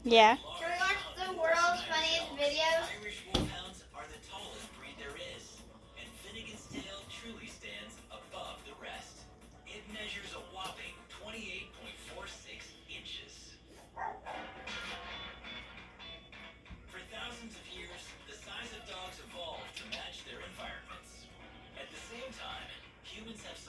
Yeah. Can we watch the world's funniest videos? Irish wolfhounds are the tallest breed there is, and Finnegan's tail truly stands above the rest. It measures a whopping 28.46 inches. For thousands of years, the size of dogs evolved to match their environments. At the same time, humans have